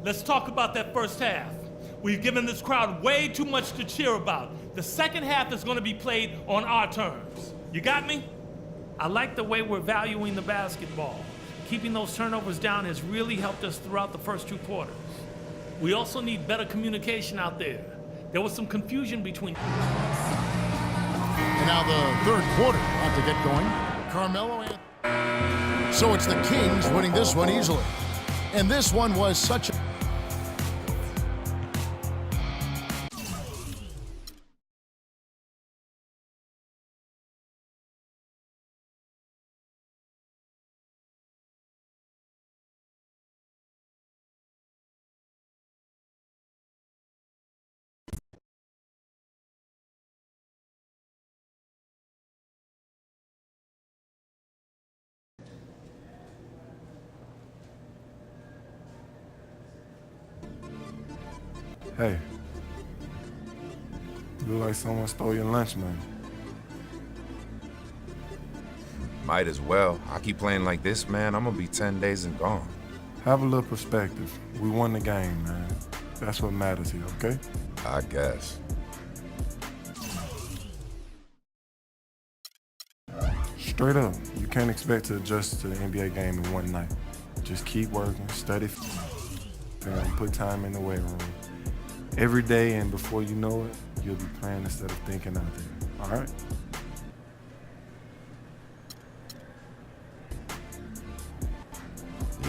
let's talk about that first half. We've given this crowd way too much to cheer about. The second half is going to be played on our terms. You got me? I like the way we're valuing the basketball. Keeping those turnovers down has really helped us throughout the first two quarters. We also need better communication out there. There was some confusion between... And now the third quarter about to get going. Carmelo and... So it's the Kings winning this one easily. And this one was such a... Hey, you look like someone stole your lunch money. Might as well. I keep playing like this, man, I'm gonna be 10 days and gone. Have a little perspective. We won the game, man. That's what matters here, okay? I guess. Straight up, you can't expect to adjust to the NBA game in one night. Just keep working, study, and put time in the weight room. Every day, and before you know it, you'll be playing instead of thinking out there, all right?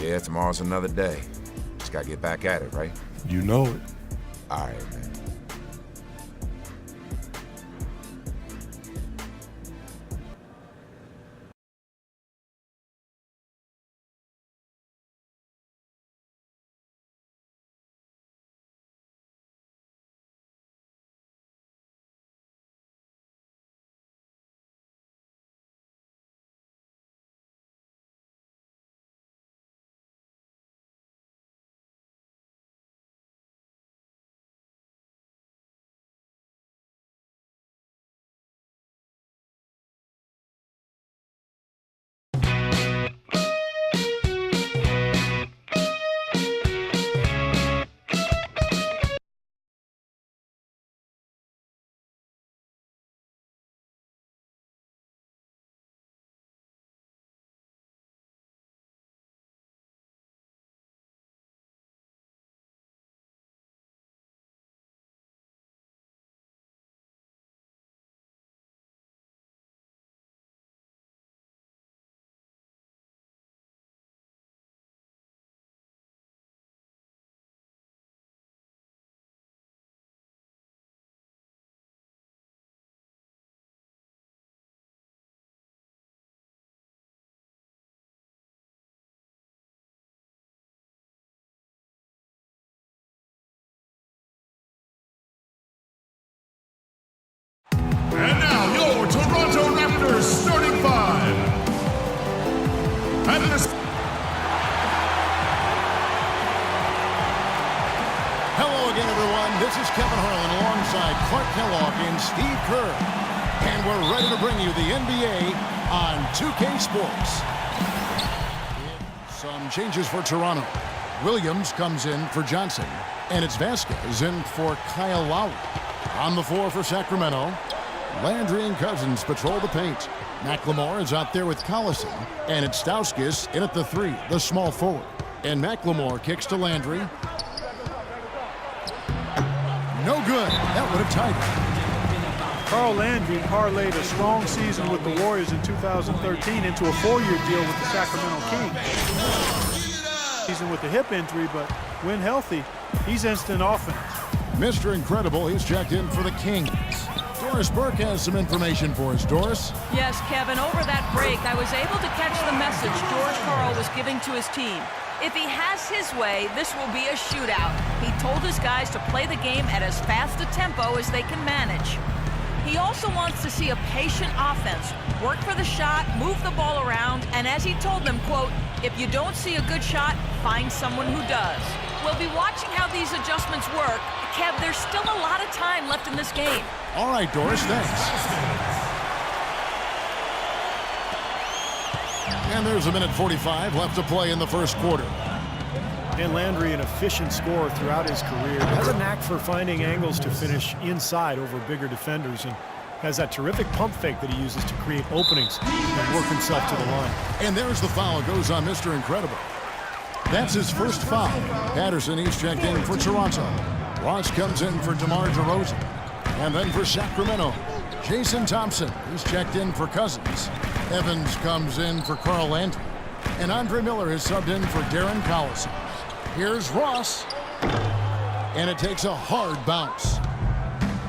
Yeah, tomorrow's another day. Just gotta get back at it, right? You know it. All right, man. And now, your Toronto Raptors starting five. And this... Hello again, everyone. This is Kevin Harlan alongside Clark Kellogg and Steve Kerr. And we're ready to bring you the NBA on 2K Sports. Some changes for Toronto. Williams comes in for Johnson. And it's Vasquez in for Kyle Lowry. On the floor for Sacramento, Landry and Cousins patrol the paint. McLemore is out there with Collison. And it's Stauskas in at the three, the small forward. And McLemore kicks to Landry. No good. That would have tied it. Carl Landry parlayed a strong season with the Warriors in 2013 into a 4-year deal with the Sacramento Kings. Season with a hip injury, but when healthy, he's instant offense. Mr. Incredible, he's checked in for the Kings. Doris Burke has some information for us. Doris? Yes, Kevin, over that break, I was able to catch the message George Karl was giving to his team. If he has his way, this will be a shootout. He told his guys to play the game at as fast a tempo as they can manage. He also wants to see a patient offense, work for the shot, move the ball around, and as he told them, quote, if you don't see a good shot, find someone who does. We'll be watching how these adjustments work. Kev, there's still a lot of time left in this game. All right, Doris, thanks. And there's a minute 45 left to play in the first quarter. And Landry, an efficient scorer throughout his career, has a knack for finding angles to finish inside over bigger defenders, and has that terrific pump fake that he uses to create openings and work himself to the line. And there's the foul. Goes on Mr. Incredible. That's his first foul. Patterson, he's checked in for Toronto. Ross comes in for DeMar DeRozan. And then for Sacramento, Jason Thompson, he's checked in for Cousins. Evans comes in for Carl Landry. And Andre Miller has subbed in for Darren Collison. Here's Ross. And it takes a hard bounce.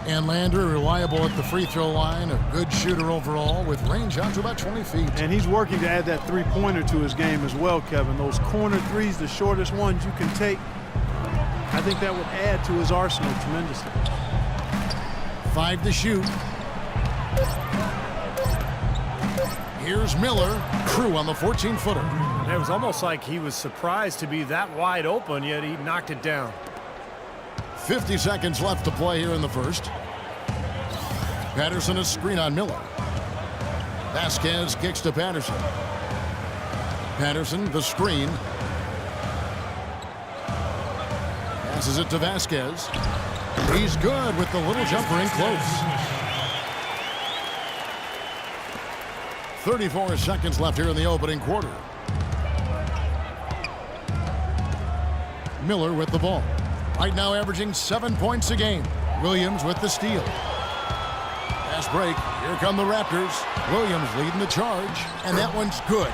And Landry, reliable at the free throw line, a good shooter overall with range out to about 20 feet. And he's working to add that three-pointer to his game as well, Kevin. Those corner threes, the shortest ones you can take, I think that would add to his arsenal tremendously. 5 to shoot. Here's Miller. Crew on the 14-footer. And it was almost like he was surprised to be that wide open, yet he knocked it down. 50 seconds left to play here in the first. Patterson, a screen on Miller. Vasquez kicks to Patterson. Patterson, the screen. Passes it to Vasquez. He's good with the little jumper in close. 34 seconds left here in the opening quarter. Miller with the ball. Right now averaging 7 points a game. Williams with the steal. Fast break. Here come the Raptors. Williams leading the charge. And that one's good.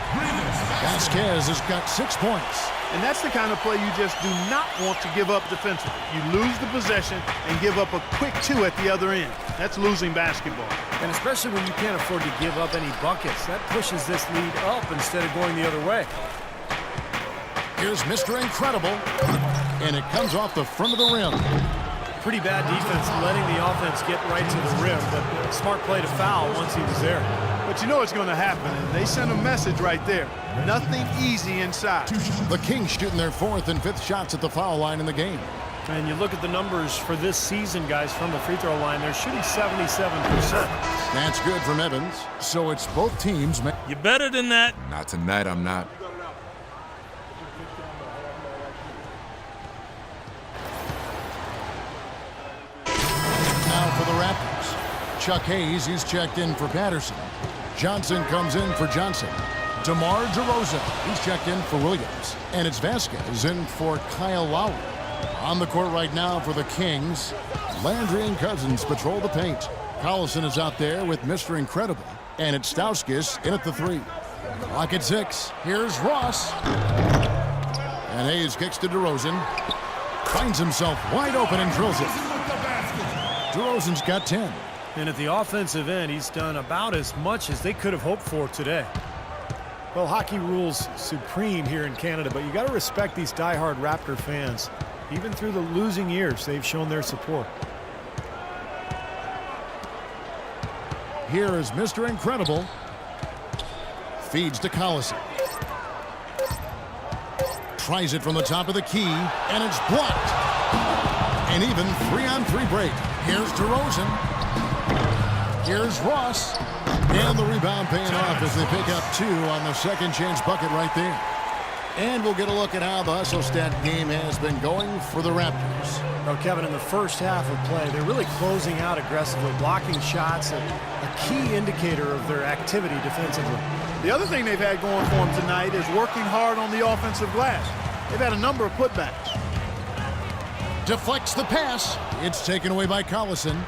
Vasquez has got 6 points. And that's the kind of play you just do not want to give up defensively. You lose the possession and give up a quick 2 at the other end. That's losing basketball. And especially when you can't afford to give up any buckets. That pushes this lead up instead of going the other way. Here's Mr. Incredible. And it comes off the front of the rim. Pretty bad defense letting the offense get right to the rim, but smart play to foul once he was there. But you know what's going to happen, and they sent a message right there. Nothing easy inside. The Kings shooting their 4th and 5th shots at the foul line in the game. And you look at the numbers for this season, guys, from the free throw line, they're shooting 77%. That's good from Evans. So it's both teams. You're better than that. Not tonight, I'm not. For the Raptors, Chuck Hayes, he's checked in for Patterson. Johnson comes in for Johnson. DeMar DeRozan, he's checked in for Williams. And it's Vasquez in for Kyle Lowry. On the court right now for the Kings, Landry and Cousins patrol the paint. Collison is out there with Mr. Incredible. And it's Stauskas in at the 3. Clock at 6. Here's Ross. And Hayes kicks to DeRozan. Finds himself wide open and drills it. DeRozan's got 10. And at the offensive end, he's done about as much as they could have hoped for today. Well, hockey rules supreme here in Canada, but you got to respect these diehard Raptor fans. Even through the losing years, they've shown their support. Here is Mr. Incredible. Feeds to Collison. Tries it from the top of the key, and it's blocked. An even 3-on-3 break. Here's DeRozan. Here's Ross. And the rebound paying off as they pick up 2 on the second chance bucket right there. And we'll get a look at how the Hustle Stat game has been going for the Raptors. Well, Kevin, in the first half of play, they're really closing out aggressively, blocking shots, a key indicator of their activity defensively. The other thing they've had going for them tonight is working hard on the offensive glass. They've had a number of putbacks. Deflects the pass. It's taken away by Collison.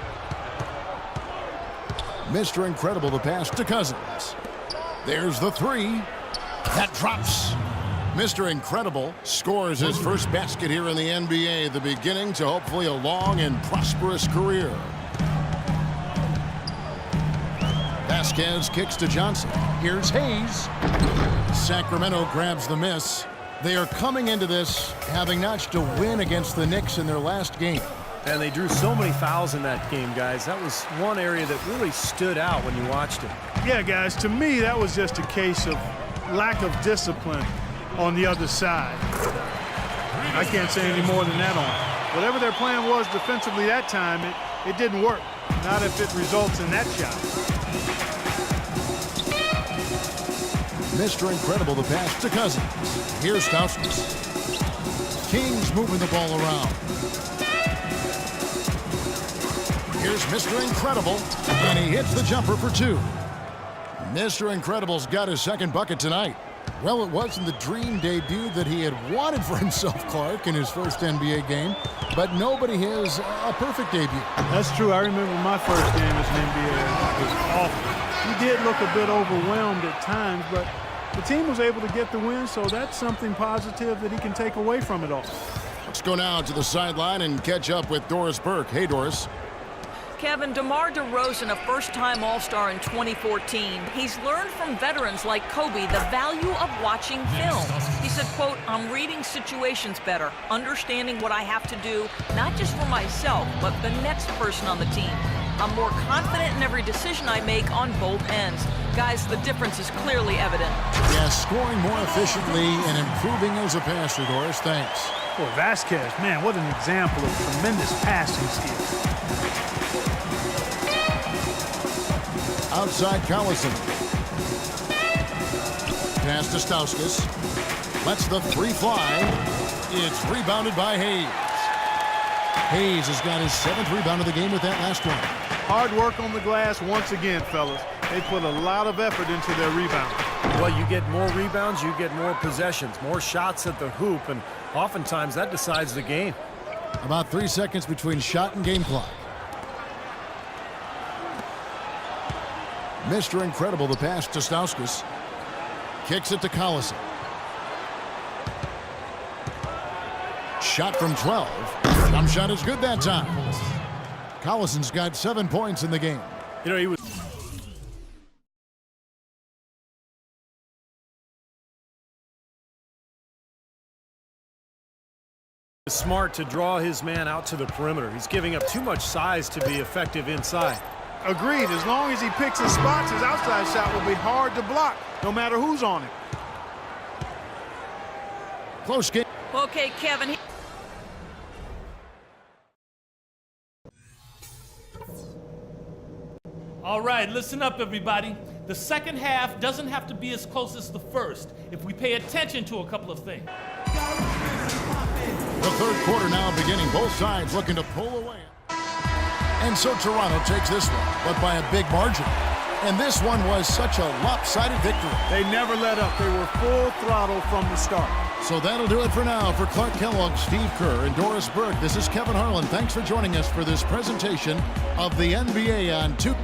Mr. Incredible, the pass to Cousins. There's the 3. That drops. Mr. Incredible scores his first basket here in the NBA, the beginning to hopefully a long and prosperous career. Vasquez kicks to Johnson. Here's Hayes. Sacramento grabs the miss. They are coming into this having notched a win against the Knicks in their last game. And they drew so many fouls in that game, guys. That was one area that really stood out when you watched it. Yeah, guys, to me, that was just a case of lack of discipline on the other side. I can't say any more than that on it. Whatever their plan was defensively that time, it didn't work. Not if it results in that shot. Mr. Incredible, the pass to Cousins. Here's Stauskas. Kings moving the ball around. Here's Mr. Incredible, and he hits the jumper for 2. Mr. Incredible's got his second bucket tonight. Well, it wasn't the dream debut that he had wanted for himself, Clark, in his first NBA game, but nobody has a perfect debut. That's true. I remember my first game as an NBA. It was awful. He did look a bit overwhelmed at times, but the team was able to get the win, so that's something positive that he can take away from it all. Let's go now to the sideline and catch up with Doris Burke. Hey, Doris. Kevin, DeMar DeRozan, a first-time All-Star in 2014. He's learned from veterans like Kobe the value of watching film. He said, quote, "I'm reading situations better, understanding what I have to do, not just for myself, but the next person on the team. I'm more confident in every decision I make on both ends." Guys, the difference is clearly evident. Yes, scoring more efficiently and improving as a passer, Doris. Thanks. Boy, Vasquez, man, what an example of tremendous passing skill. Outside Collison. Pass to Stauskas. Lets the 3 fly. It's rebounded by Hayes. Hayes has got his 7th rebound of the game with that last one. Hard work on the glass once again, fellas. They put a lot of effort into their rebound. Well, you get more rebounds, you get more possessions, more shots at the hoop, and oftentimes that decides the game. About 3 seconds between shot and game clock. Mr. Incredible, the pass to Stauskas. Kicks it to Collison. Shot from 12. Jump shot is good that time. Collison's got 7 points in the game. You know, he was smart to draw his man out to the perimeter. He's giving up too much size to be effective inside. Agreed. As long as he picks his spots, his outside shot will be hard to block, no matter who's on him. Close game. Okay, Kevin. All right, listen up, everybody. The second half doesn't have to be as close as the first if we pay attention to a couple of things. The third quarter now beginning. Both sides looking to pull away. And so Toronto takes this one, but by a big margin. And this one was such a lopsided victory. They never let up. They were full throttle from the start. So that'll do it for now. For Clark Kellogg, Steve Kerr, and Doris Burke, this is Kevin Harlan. Thanks for joining us for this presentation of the NBA on 2.